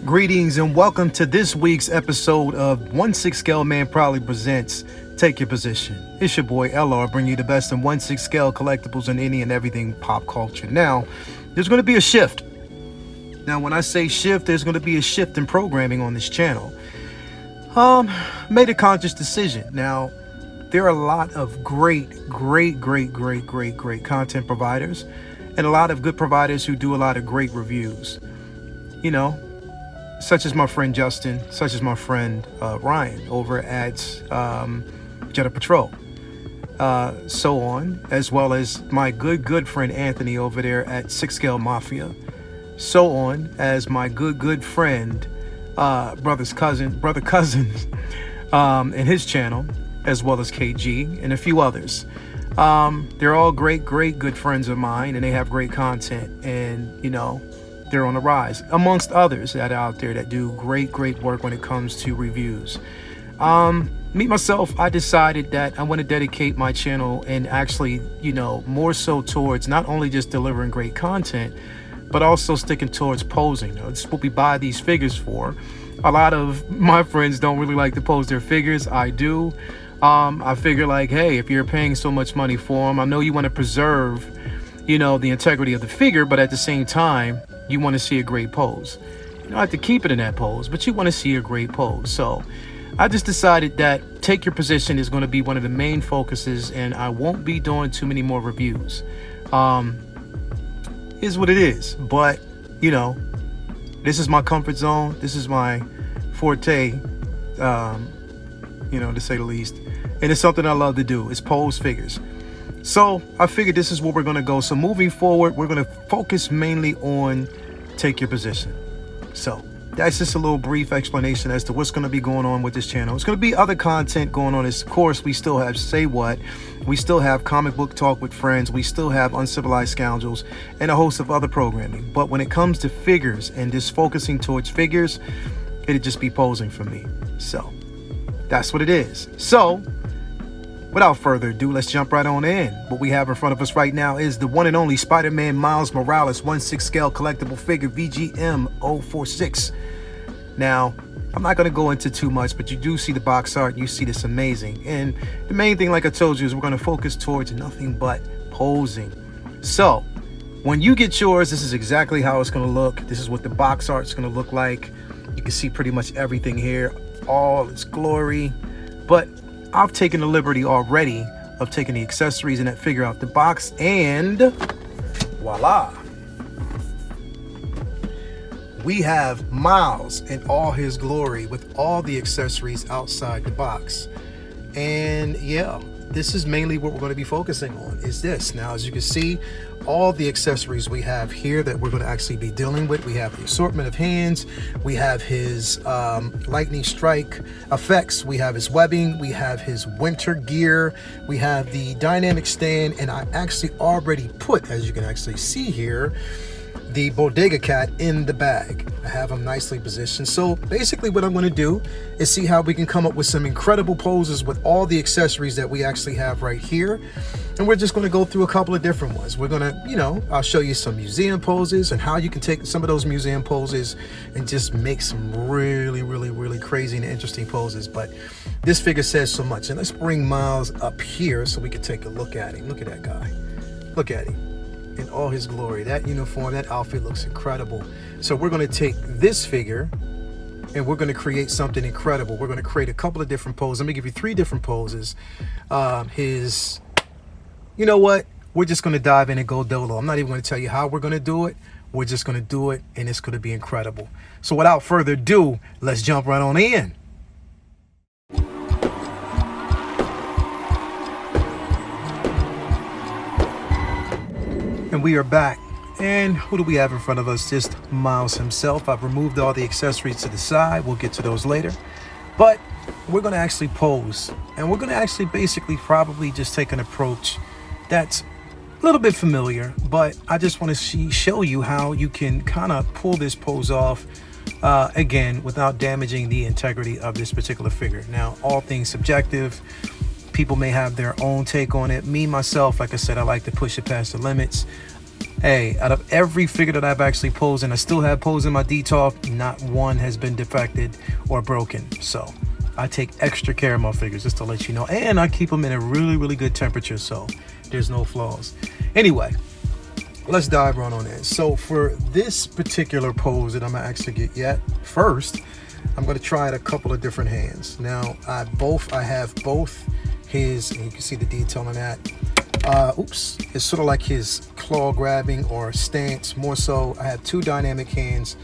Greetings and welcome to this week's episode of 1/6 Scale Man Proudly presents Take Your Position. It's your boy LR bringing you the best in 1/6 scale collectibles and any and everything pop culture. Now, there's going to be a shift. Now, when I say shift, there's going to be a shift in programming on this channel. Made a conscious decision. Now, there are a lot of great content providers and a lot of good providers who do a lot of great reviews. You know, such as my friend Justin, such as my friend Ryan over at Jetta Patrol, so on, as well as my good friend Anthony over there at 6 Scale Mafia, so on, as my good friend brother Cousins and his channel, as well as KG and a few others. They're all great good friends of mine, and they have great content, and you know, they're on the rise, amongst others that are out there that do great work when it comes to reviews. Me, myself, I decided that I want to dedicate my channel and actually, you know, more so towards not only just delivering great content, but also sticking towards posing. You know, it's what we buy these figures for. A lot of my friends don't really like to pose their figures. I do. I figure like, hey, if you're paying so much money for them, I know you want to preserve, you know, the integrity of the figure, but at the same time, you want to see a great pose. You don't have to keep it in that pose, but you want to see a great pose. So I just decided that Take Your Position is going to be one of the main focuses, and I won't be doing too many more reviews. Is what it is. But, you know, this is my comfort zone. This is my forte, you know, to say the least. And it's something I love to do. It's pose figures. So I figured this is where we're going to go. So moving forward, we're going to focus mainly on Take Your Position. So that's just a little brief explanation as to what's going to be going on with this channel. It's going to be other content going on. Of course, we still have Say What. We still have Comic Book Talk with Friends. We still have Uncivilized Scoundrels and a host of other programming. But when it comes to figures and just focusing towards figures, it'd just be posing for me. So that's what it is. So without further ado, let's jump right on in. What we have in front of us right now is the one and only Spider-Man Miles Morales 1/6 scale collectible figure VGM 046. Now, I'm not going to go into too much, but you do see the box art. You see this amazing. And the main thing, like I told you, is we're going to focus towards nothing but posing. So when you get yours, this is exactly how it's going to look. This is what the box art is going to look like. You can see pretty much everything here, all its glory. But I've taken the liberty already of taking the accessories in that figure out the box, and voila, we have Miles in all his glory with all the accessories outside the box. And yeah, this is mainly what we're going to be focusing on, is this. Now, as you can see, all the accessories we have here that we're going to actually be dealing with. We have the assortment of hands. We have his lightning strike effects. We have his webbing. We have his winter gear. We have the dynamic stand. And I actually already put, as you can actually see here, the bodega cat in the bag. I have him nicely positioned. So basically what I'm going to do is see how we can come up with some incredible poses with all the accessories that we actually have right here. And we're just going to go through a couple of different ones. We're going to, you know, I'll show you some museum poses and how you can take some of those museum poses and just make some really crazy and interesting poses. But this figure says so much. And let's bring Miles up here so we can take a look at him. Look at that guy. Look at him in all his glory. That uniform, that outfit looks incredible. So we're going to take this figure and we're going to create something incredible. We're going to create a couple of different poses. Let me give you 3 different poses. You know what? We're just going to dive in and go dolo. I'm not even going to tell you how we're going to do it. We're just going to do it, and it's going to be incredible. So without further ado, let's jump right on in. And we are back. And who do we have in front of us? Just Miles himself. I've removed all the accessories to the side. We'll get to those later. But we're going to actually pose. And we're going to actually basically probably just take an approach that's a little bit familiar. But I just want to show you how you can kind of pull this pose off, again, without damaging the integrity of this particular figure. Now, all things subjective. People may have their own take on it. Me, myself, like I said, I like to push it past the limits. Hey, out of every figure that I've actually posed, and I still have posed in my DTOF, not one has been defected or broken. So I take extra care of my figures, just to let you know. And I keep them in a really, really good temperature, so there's no flaws. Anyway, let's dive right on in. So for this particular pose that I'm gonna actually get yet, first, I'm gonna try it a couple of different hands. Now, I have both his, and you can see the detail on that. It's sort of like his claw grabbing or stance, more so. I have two dynamic hands,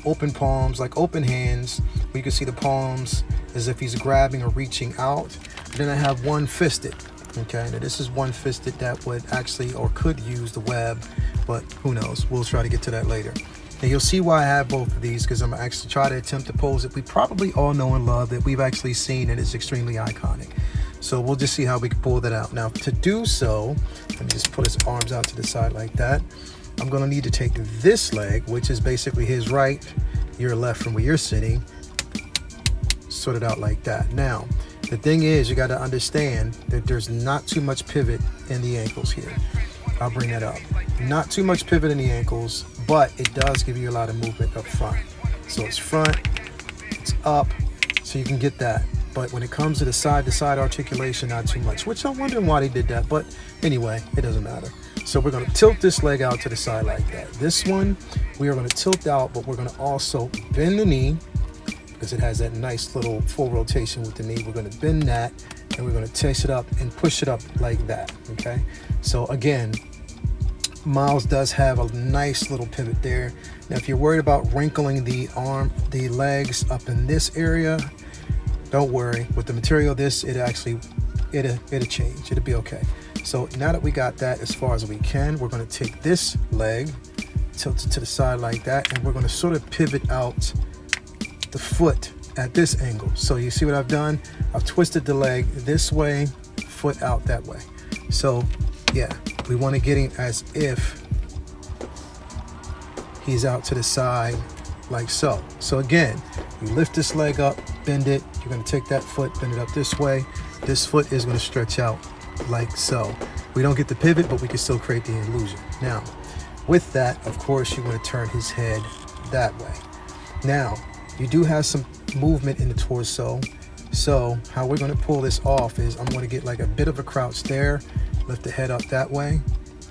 open palms, like open hands, where you can see the palms as if he's grabbing or reaching out. Then I have one fisted. Okay, now this is one fisted that would actually or could use the web, but who knows? We'll try to get to that later. And you'll see why I have both of these, because I'm actually trying to attempt to pose it we probably all know and love, that we've actually seen, and it's extremely iconic. So we'll just see how we can pull that out. Now to do so, let me just put his arms out to the side like that. I'm gonna need to take this leg, which is basically his right, your left from where you're sitting, sort it out like that. Now, the thing is, you gotta understand that there's not too much pivot in the ankles here. I'll bring that up. Not too much pivot in the ankles, but it does give you a lot of movement up front. So it's front, it's up, so you can get that. But when it comes to the side articulation, not too much, which I'm wondering why they did that. But anyway, it doesn't matter. So we're gonna tilt this leg out to the side like that. This one, we are gonna tilt out, but we're gonna also bend the knee, because it has that nice little full rotation with the knee. We're gonna bend that, and we're gonna taste it up and push it up like that, okay? So again, Miles does have a nice little pivot there. Now, if you're worried about wrinkling the legs up in this area, don't worry. With the material of this, it'll change. It'll be okay. So now that we got that as far as we can, we're gonna take this leg, tilt it to the side like that, and we're gonna sort of pivot out the foot at this angle. So you see what I've done? I've twisted the leg this way, foot out that way. So yeah, we want to get him as if he's out to the side like so. So again, you lift this leg up, bend it, you're going to take that foot, bend it up this way. This foot is going to stretch out like so. We don't get the pivot, but we can still create the illusion. Now, with that, of course, you're going to turn his head that way. Now, you do have some movement in the torso. So how we're going to pull this off is I'm going to get like a bit of a crouch there, lift the head up that way.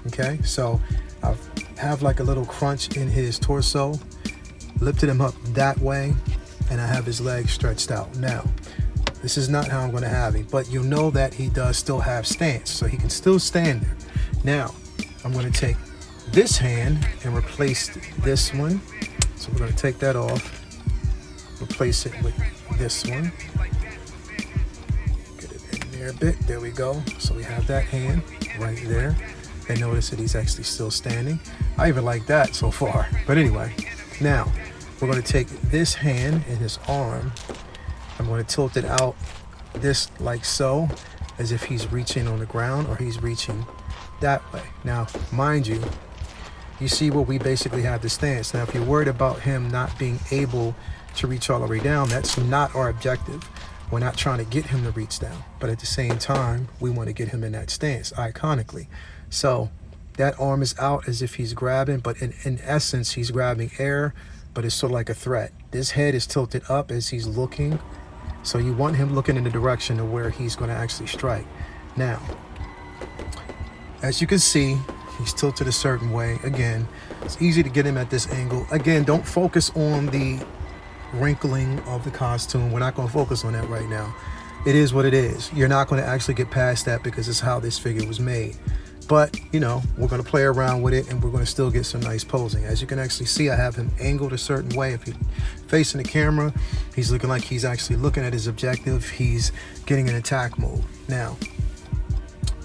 Okay, so I have like a little crunch in his torso, lifted him up that way, and I have his legs stretched out. Now, this is not how I'm going to have him, but you'll know that he does still have stance, so he can still stand there. Now, I'm going to take this hand and replace this one. So we're going to take that off, replace it with this one. Get it in there a bit. There we go. So we have that hand right there. And notice that he's actually still standing. I even like that so far. But anyway, now we're going to take this hand and his arm. I'm going to tilt it out this like so, as if he's reaching on the ground or he's reaching that way. Now, mind you, you see where we basically have the stance. Now, if you're worried about him not being able to reach all the way down, that's not our objective. We're not trying to get him to reach down, but at the same time, we want to get him in that stance iconically. So that arm is out as if he's grabbing, but in essence, he's grabbing air, but it's sort of like a threat. This head is tilted up as he's looking. So you want him looking in the direction of where he's going to actually strike. Now, as you can see, he's tilted a certain way. Again, it's easy to get him at this angle. Again, don't focus on the wrinkling of the costume. We're not going to focus on that right now. It is what it is. You're not going to actually get past that because it's how this figure was made. But, you know, we're going to play around with it and we're going to still get some nice posing. As you can actually see, I have him angled a certain way. If you're facing the camera, he's looking like he's actually looking at his objective. He's getting an attack mode. Now,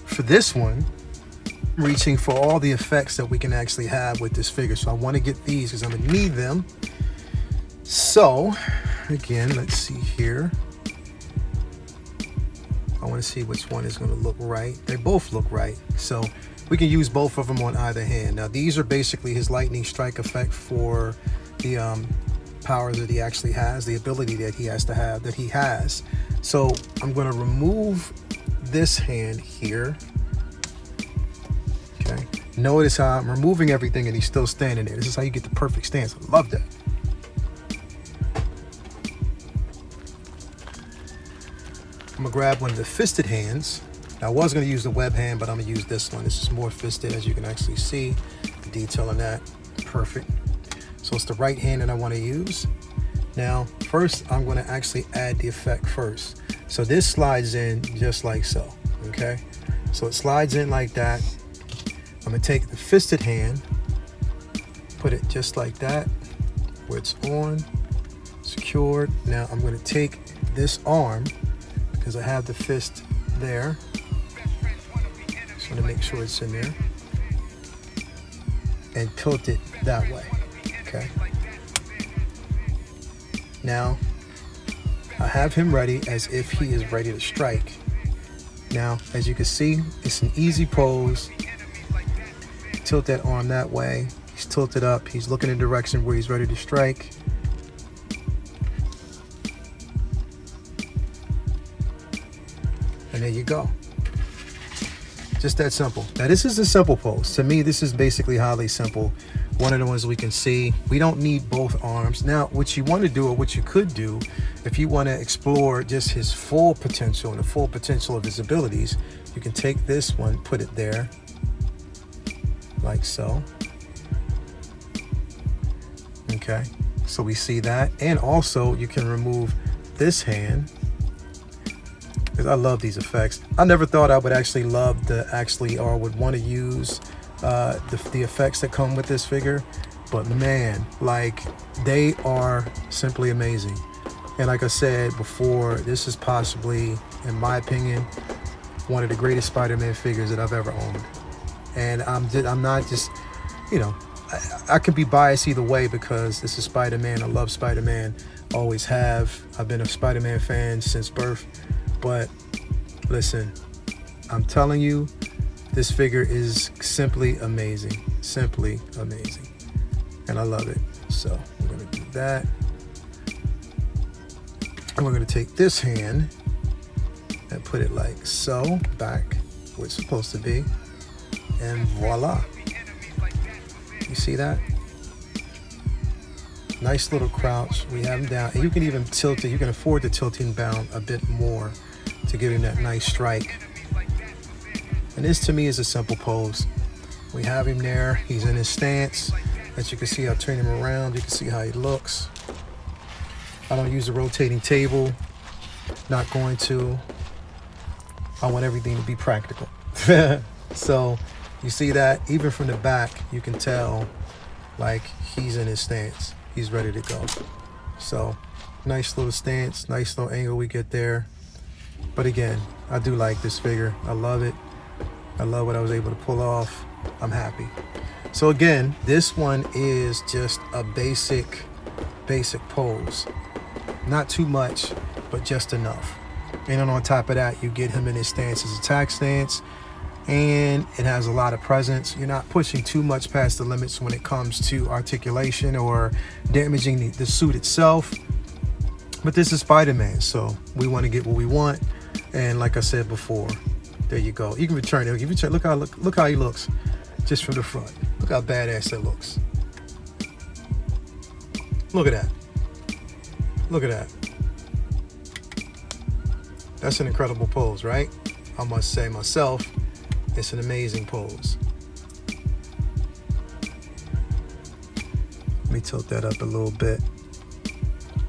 for this one, reaching for all the effects that we can actually have with this figure. So I want to get these because I'm going to need them. So, again, let's see here. I want to see which one is going to look right. They both look right. So we can use both of them on either hand. Now, these are basically his lightning strike effect for the power that he actually has, the ability that he has to have, that he has. So I'm going to remove this hand here. Okay. Notice how I'm removing everything and he's still standing there. This is how you get the perfect stance. I love that. I'm gonna grab one of the fisted hands. Now, I was gonna use the web hand, but I'm gonna use this one. This is more fisted, as you can actually see. The detail on that, perfect. So it's the right hand that I wanna use. Now, first, I'm gonna actually add the effect first. So this slides in just like so, okay? So it slides in like that. I'm gonna take the fisted hand, put it just like that, where it's on, secured. Now I'm gonna take this arm, because I have the fist there. Just wanna make sure it's in there. And tilt it that way, okay? Now, I have him ready as if he is ready to strike. Now, as you can see, it's an easy pose. Tilt that arm that way. He's tilted up. He's looking in the direction where he's ready to strike. And there you go. Just that simple. Now, this is a simple pose. To me, this is basically highly simple. One of the ones we can see. We don't need both arms. Now, what you want to do, or what you could do, if you want to explore just his full potential and the full potential of his abilities, you can take this one, put it there, like so. Okay, so we see that. And also you can remove this hand, because I love these effects. I never thought I would actually love or would want to use the effects that come with this figure, but man, like, they are simply amazing. And like I said before, this is possibly, in my opinion, one of the greatest Spider-Man figures that I've ever owned. And I'm not just, you know, I could be biased either way, because this is Spider-Man. I love Spider-Man, always have. I've been a Spider-Man fan since birth. But listen, I'm telling you, this figure is simply amazing, simply amazing. And I love it. So we're gonna do that. And we're gonna take this hand and put it like so, back where it's supposed to be. And voila. You see that? Nice little crouch. We have him down. And you can even tilt it. You can afford to tilt him down a bit more to give him that nice strike. And this, to me, is a simple pose. We have him there. He's in his stance. As you can see, I'll turn him around. You can see how he looks. I don't use a rotating table. Not going to. I want everything to be practical. So you see that even from the back, you can tell like he's in his stance. He's ready to go. So nice little stance, nice little angle we get there. But again, I do like this figure. I love it. I love what I was able to pull off. I'm happy. So again, this one is just a basic pose. Not too much, but just enough. And then on top of that, you get him in his stance, his attack stance, and it has a lot of presence. You're not pushing too much past the limits when it comes to articulation or damaging the suit itself. But this is Spider-Man, so we want to get what we want. And like I said before, there you go. You can return it. You return. Look how he looks, just from the front. Look how badass that looks. Look at that. Look at that. That's an incredible pose, right? I must say myself, it's an amazing pose. Let me tilt that up a little bit.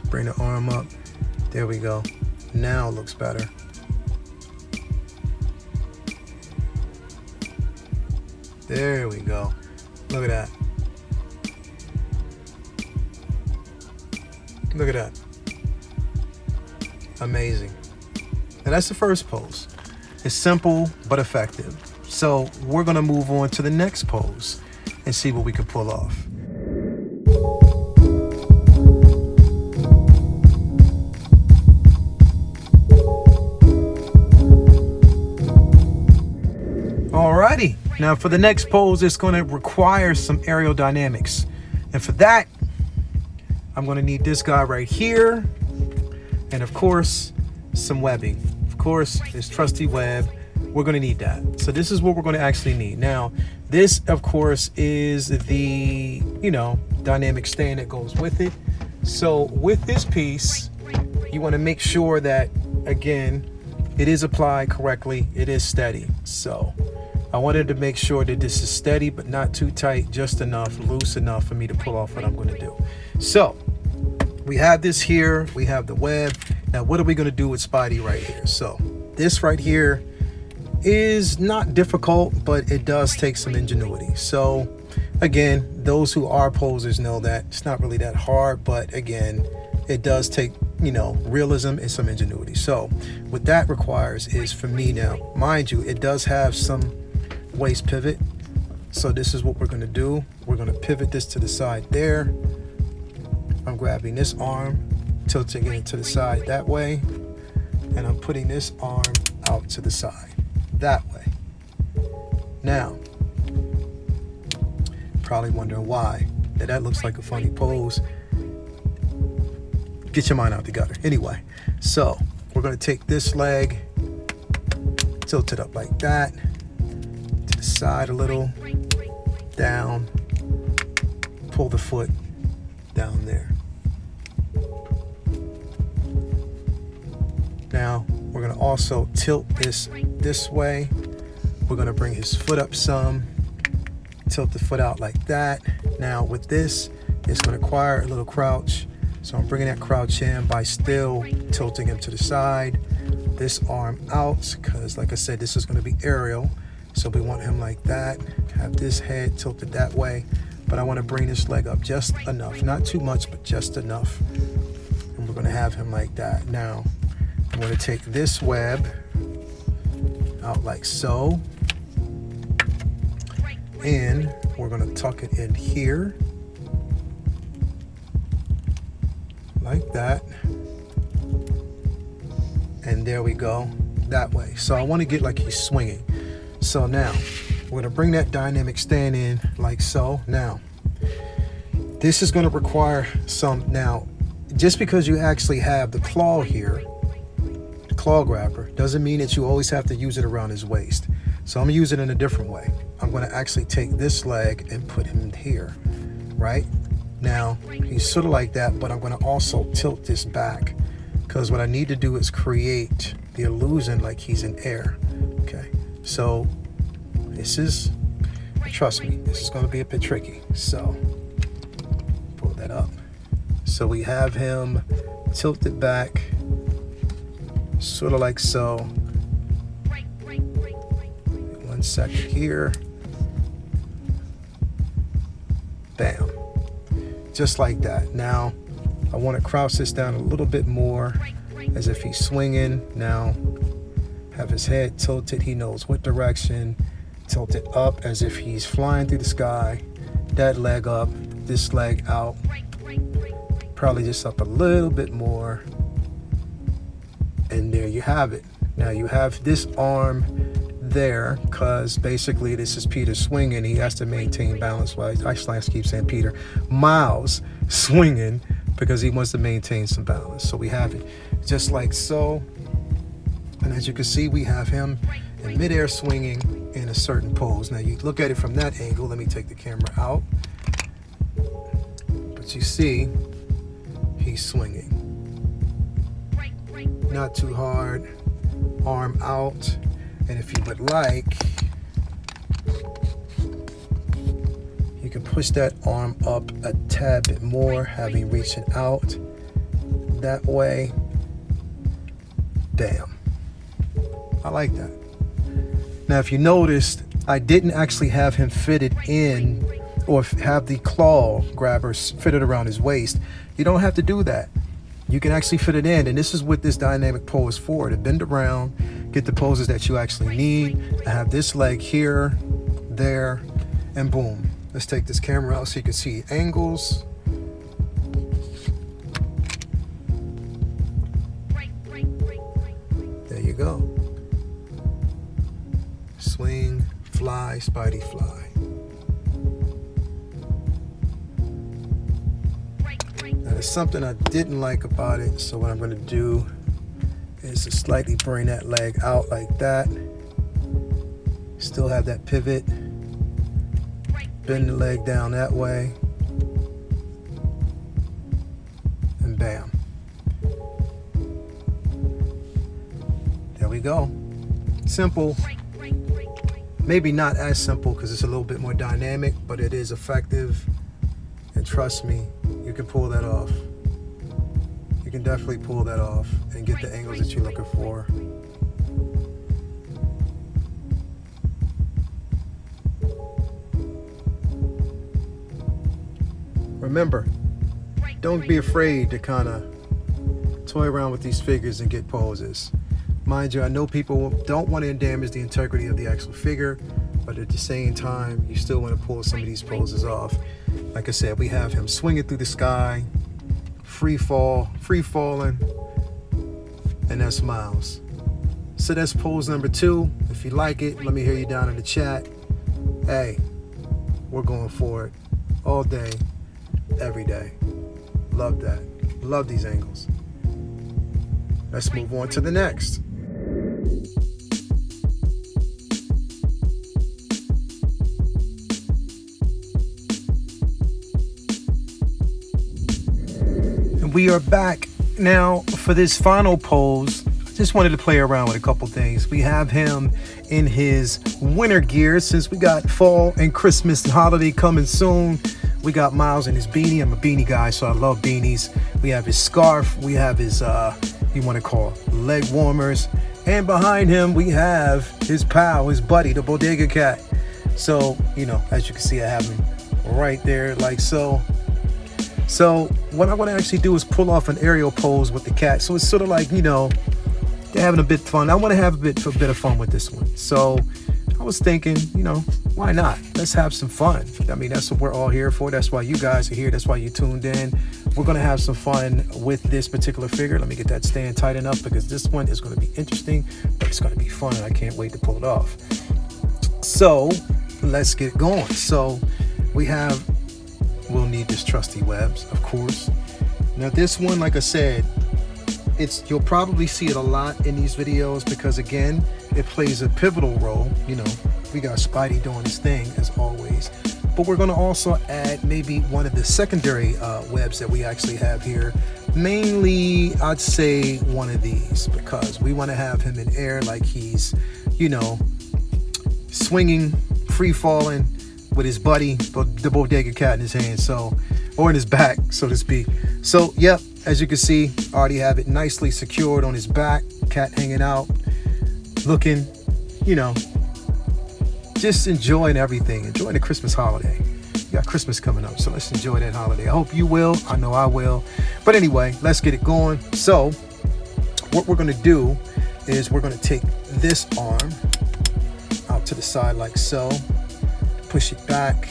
Bring the arm up. There we go. Now it looks better. There we go. Look at that. Look at that. Amazing. And that's the first pose. It's simple but effective. So we're gonna move on to the next pose and see what we can pull off. Alrighty, now for the next pose, it's gonna require some aerodynamics. And for that, I'm gonna need this guy right here. And of course, some webbing. Of course, his trusty web. we're going to need that. So this is what we're going to actually need. Now, this, of course, is the, dynamic stand that goes with it. So with this piece, you want to make sure that, again, it is applied correctly. It is steady. So I wanted to make sure that this is steady, but not too tight, just enough, loose enough for me to pull off what I'm going to do. So we have this here. We have the web. Now, what are we going to do with Spidey right here? So this right here is not difficult, but it does take some ingenuity. So again, those who are posers know that it's not really that hard, but again, it does take, realism and some ingenuity. So what that requires is for me now, mind you, it does have some waist pivot. So this is what we're going to do. We're going to pivot this to the side there. I'm grabbing this arm, tilting it to the side that way, and I'm putting this arm out to the side that way. Now, probably wondering why that looks like a funny pose. Get your mind out the gutter. Anyway, so we're going to take this leg, tilt it up like that, to the side a little, down, pull the foot down there. Now we're going to also tilt this way. We're going to bring his foot up some, tilt the foot out like that. Now with this, it's going to require a little crouch. So I'm bringing that crouch in by still tilting him to the side. This arm out, because like I said, this is going to be aerial. So we want him like that. Have this head tilted that way. But I want to bring this leg up just enough. Not too much, but just enough. And we're going to have him like that. Now, I'm going to take this web out like so. And we're going to tuck it in here. Like that. And there we go, that way. So I want to get like he's swinging. So now we're going to bring that dynamic stand in like so. Now this is going to require some, now just because you actually have the claw here, the claw grabber, doesn't mean that you always have to use it around his waist. So I'm going to use it in a different way. I'm going to actually take this leg and put him here, right? Now, he's sort of like that, but I'm going to also tilt this back because what I need to do is create the illusion like he's in air. Okay, so this is, trust me, this is going to be a bit tricky. So pull that up. So we have him tilted back, sort of like so. 1 second here. Bam. Just like that. Now, I want to crouch this down a little bit more as if he's swinging. Now, have his head tilted. He knows what direction. Tilt it up as if he's flying through the sky. That leg up, this leg out. Probably just up a little bit more. And there you have it. Now, you have this arm there because basically this is Peter swinging. He has to maintain balance. Well, actually I keep saying Peter. Miles swinging because he wants to maintain some balance. So we have it just like so. And as you can see, we have him in midair swinging in a certain pose. Now you look at it from that angle. Let me take the camera out. But you see, he's swinging. Not too hard. Arm out. And if you would like, you can push that arm up a tad bit more, having reaching out that way. Bam. I like that. Now, if you noticed, I didn't actually have him fitted in or have the claw grabbers fitted around his waist. You don't have to do that. You can actually fit it in, and this is what this dynamic pose is for, to bend around, get the poses that you actually need. I have this leg here, there, and boom. Let's take this camera out so you can see angles. There you go. Swing, fly, Spidey fly. Now, there's something I didn't like about it, so what I'm going to do is to slightly bring that leg out like that. Still have that pivot. Bend the leg down that way. And bam. There we go. Simple. Maybe not as simple because it's a little bit more dynamic, but it is effective. And trust me, you can pull that off. You can definitely pull that off and get the angles that you're looking for. Remember, don't be afraid to kind of toy around with these figures and get poses. Mind you, I know people don't want to damage the integrity of the actual figure, but at the same time, you still want to pull some of these poses off. Like I said, we have him swinging through the sky, free falling, and that's Miles. So that's pose number 2. If you like it, let me hear you down in the chat. Hey, we're going for it all day, every day. Love that. Love these angles. Let's move on to the next. And we are back now for this final pose. I just wanted to play around with a couple things. We have him in his winter gear since we got fall and Christmas and holiday coming soon. We got Miles in his beanie. I'm a beanie guy, so I love beanies. We have his scarf. We have his, you want to call leg warmers. And behind him, we have his pal, his buddy, the Bodega Cat. So, you know, as you can see, I have him right there like so. So what I want to actually do is pull off an aerial pose with the cat. So it's sort of like, you know, they're having a bit of fun. I want to have a bit of fun with this one. So I was thinking, you know, why not? Let's have some fun. I mean, that's what we're all here for. That's why you guys are here. That's why you tuned in. We're going to have some fun with this particular figure. Let me get that stand tight enough because this one is going to be interesting, but it's going to be fun. And I can't wait to pull it off. So let's get going. So we'll need this trusty webs, of course. Now this one, like I said, you'll probably see it a lot in these videos because again, it plays a pivotal role. You know, we got Spidey doing his thing as always, but we're going to also add maybe one of the secondary webs that we actually have here. Mainly, I'd say one of these because we want to have him in air like he's, you know, swinging, free falling with his buddy, the Bodega Cat in his hand, so, or in his back, so to speak. So, yep, as you can see, I already have it nicely secured on his back, cat hanging out, looking, you know, just enjoying everything, enjoying the Christmas holiday. We got Christmas coming up, so let's enjoy that holiday. I hope you will. I know I will. But anyway, let's get it going. So, what we're going to do is we're going to take this arm out to the side like so. Push it back.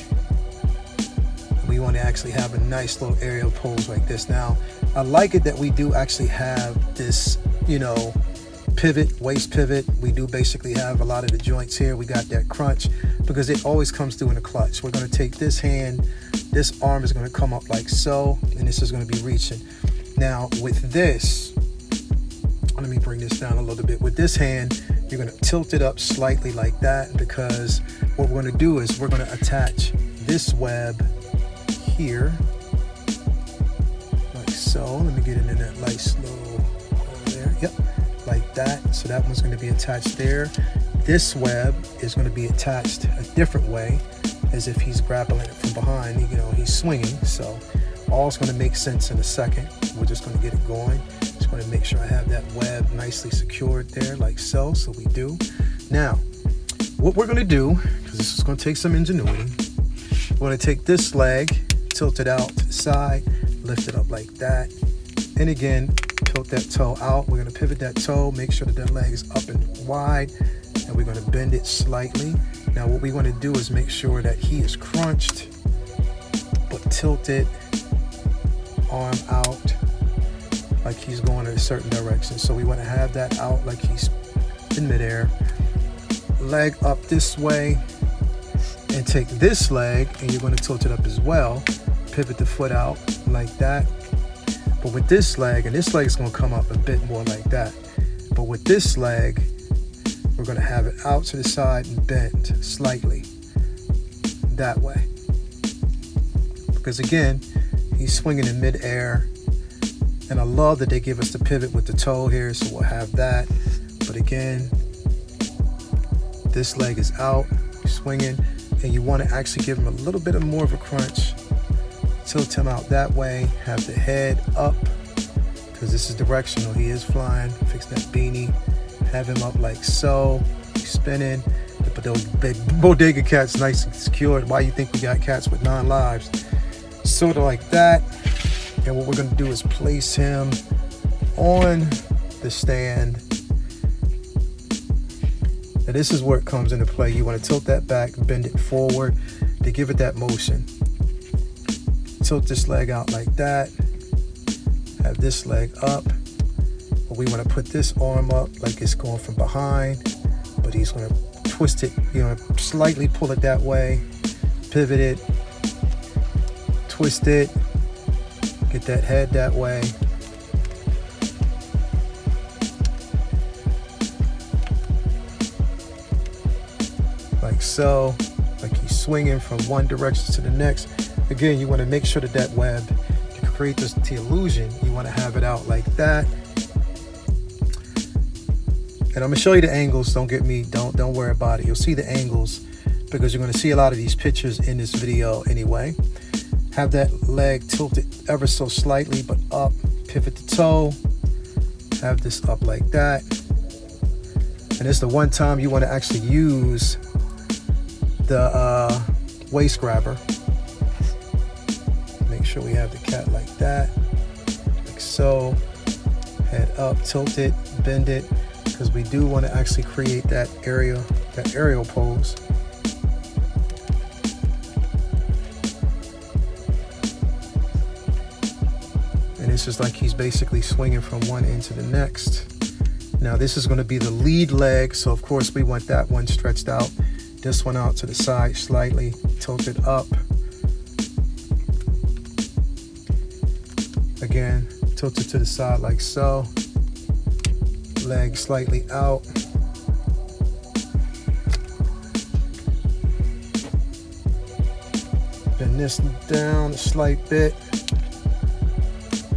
We want to actually have a nice little aerial pose like this. Now, I like it that we do actually have this, you know, pivot, waist pivot. We do basically have a lot of the joints here. We got that crunch because it always comes through in a clutch. We're going to take this hand, this arm is going to come up like so, and this is going to be reaching. Now, with this, let me bring this down a little bit. With this hand, you're going to tilt it up slightly like that because what we're going to do is we're going to attach this web here like so. Let me get it in that nice little hole there. Yep, like that. So that one's going to be attached there. This web is going to be attached a different way, as if he's grappling it from behind. You know, he's swinging. So all's going to make sense in a second. We're just going to get it going. Just going to make sure I have that web nicely secured there like so. So we do. Now, what we're going to do, because this is going to take some ingenuity, we're going to take this leg, tilt it out to the side, lift it up like that, and again, tilt that toe out. We're going to pivot that toe, make sure that that leg is up and wide, and we're going to bend it slightly. Now, what we want to do is make sure that he is crunched, but tilted, arm out, like he's going in a certain direction. So we want to have that out like he's in midair. Leg up this way, and take this leg and you're going to tilt it up as well. Pivot the foot out like that. But with this leg, and this leg is going to come up a bit more like that. But with this leg, we're going to have it out to the side and bent slightly that way. Because again, he's swinging in midair. And I love that they give us the pivot with the toe here, so we'll have that. But again, this leg is out, swinging, and you want to actually give him a little bit more of a crunch. Tilt him out that way, have the head up, because this is directional, he is flying. Fix that beanie, have him up like so, he's spinning. The bodega cat's nice and secured. Why you think we got cats with 9 lives? Sort of like that. And what we're going to do is place him on the stand. Now this is where it comes into play. You want to tilt that back, bend it forward to give it that motion. Tilt this leg out like that. Have this leg up. But we want to put this arm up like it's going from behind. But he's going to twist it, slightly pull it that way. Pivot it. Twist it. Get that head that way. Like so. Like he's swinging from one direction to the next. Again, you want to make sure that that web, to create the illusion, you want to have it out like that. And I'm going to show you the angles. Don't worry about it. You'll see the angles because you're going to see a lot of these pictures in this video anyway. Have that leg tilted ever so slightly, but up. Pivot the toe. Have this up like that. And it's the one time you want to actually use the waist grabber. Make sure we have the cat like that. Like so. Head up, tilt it, bend it. Because we do want to actually create that aerial pose. And it's just like he's basically swinging from one end to the next. Now this is going to be the lead leg, so of course we want that one stretched out. This one out to the side slightly, tilt it up. Again, tilt it to the side like so. Leg slightly out. Bend this down a slight bit.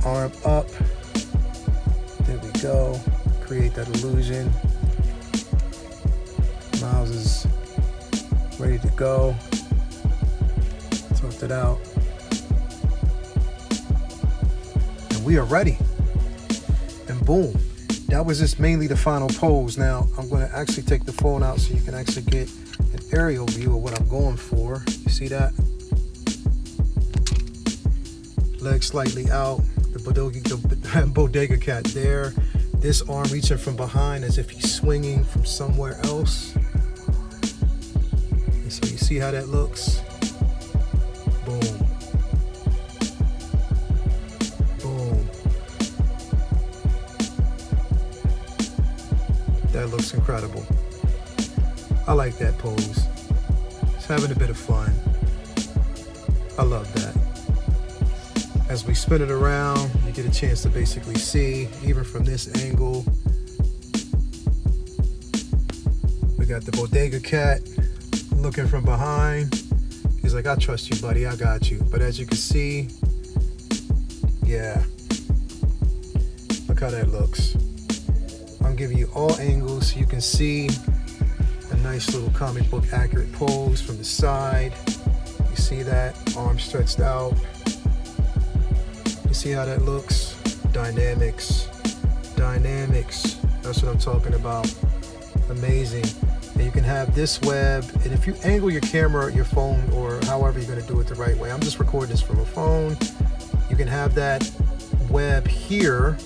Arm up. There we go. Create that illusion. Miles is ready to go. Tilt it out. And we are ready. And boom. That was just mainly the final pose. Now I'm going to actually take the phone out so you can actually get an aerial view of what I'm going for. You see that? Leg slightly out. The bodega cat there. This arm reaching from behind as if he's swinging from somewhere else. And so you see how that looks? Boom. Boom. That looks incredible. I like that pose. It's having a bit of fun. I love that. As we spin it around, you get a chance to basically see, even from this angle. We got the bodega cat looking from behind. He's like, I trust you, buddy, I got you. But as you can see, yeah, look how that looks. I'm giving you all angles so you can see a nice little comic book accurate pose from the side. You see that? Arm stretched out. You see how that looks? Dynamics. Dynamics. That's what I'm talking about. Amazing. And you can have this web, and if you angle your camera, your phone, or however you're going to do it the right way, I'm just recording this from a phone, you can have that web here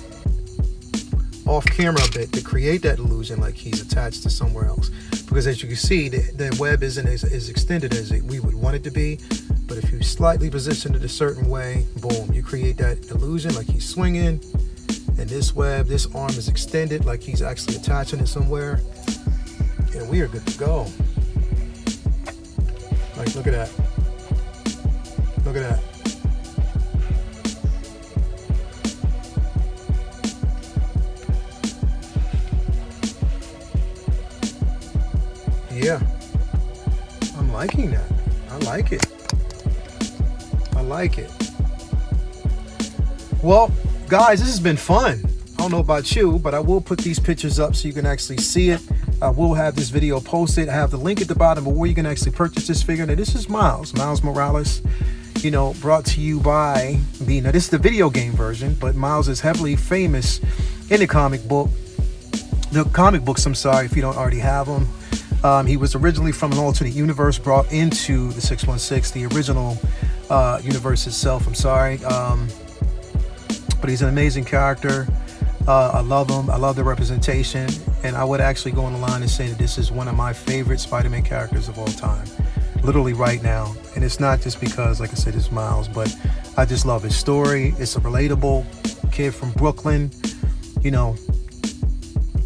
off camera a bit to create that illusion like he's attached to somewhere else. Because as you can see, the web isn't as extended as we would want it to be. But if you slightly position it a certain way, boom, you create that illusion like he's swinging. And this web, this arm is extended like he's actually attaching it somewhere. And we are good to go. Like, look at that. Look at that. Yeah, I'm liking that. I like it. I like it. Well, guys, this has been fun. I don't know about you, but I will put these pictures up so you can actually see it. I will have this video posted. I have the link at the bottom of where you can actually purchase this figure. Now, this is Miles Morales, you know, brought to you by now this is the video game version, but Miles is heavily famous in the comic books, I'm sorry, if you don't already have them. He was originally from an alternate universe, brought into the 616, the original universe itself, I'm sorry. But he's an amazing character. I love him. I love the representation. And I would actually go on the line and say that this is one of my favorite Spider-Man characters of all time. Literally right now. And it's not just because, like I said, it's Miles, but I just love his story. It's a relatable kid from Brooklyn, you know,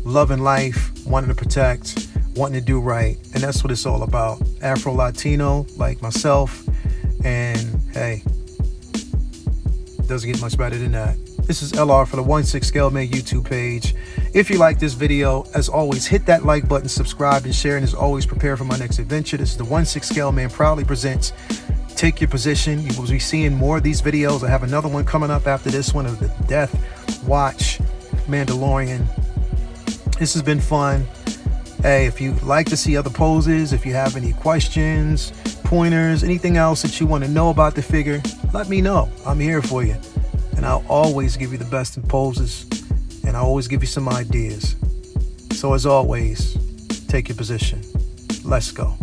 loving life, wanting to protect, wanting to do right. And that's what it's all about. Afro-Latino, like myself. And hey, it doesn't get much better than that. This is LR for the 1/6 Scale Man YouTube page. If you like this video, as always, hit that like button, subscribe, and share. And as always, prepare for my next adventure. This is the 1/6 Scale Man proudly presents Take Your Position. You will be seeing more of these videos. I have another one coming up after this one of the Death Watch Mandalorian. This has been fun. Hey, if you like to see other poses, if you have any questions, pointers, anything else that you want to know about the figure, let me know. I'm here for you. And I'll always give you the best in poses. And I'll always give you some ideas. So as always, take your position. Let's go.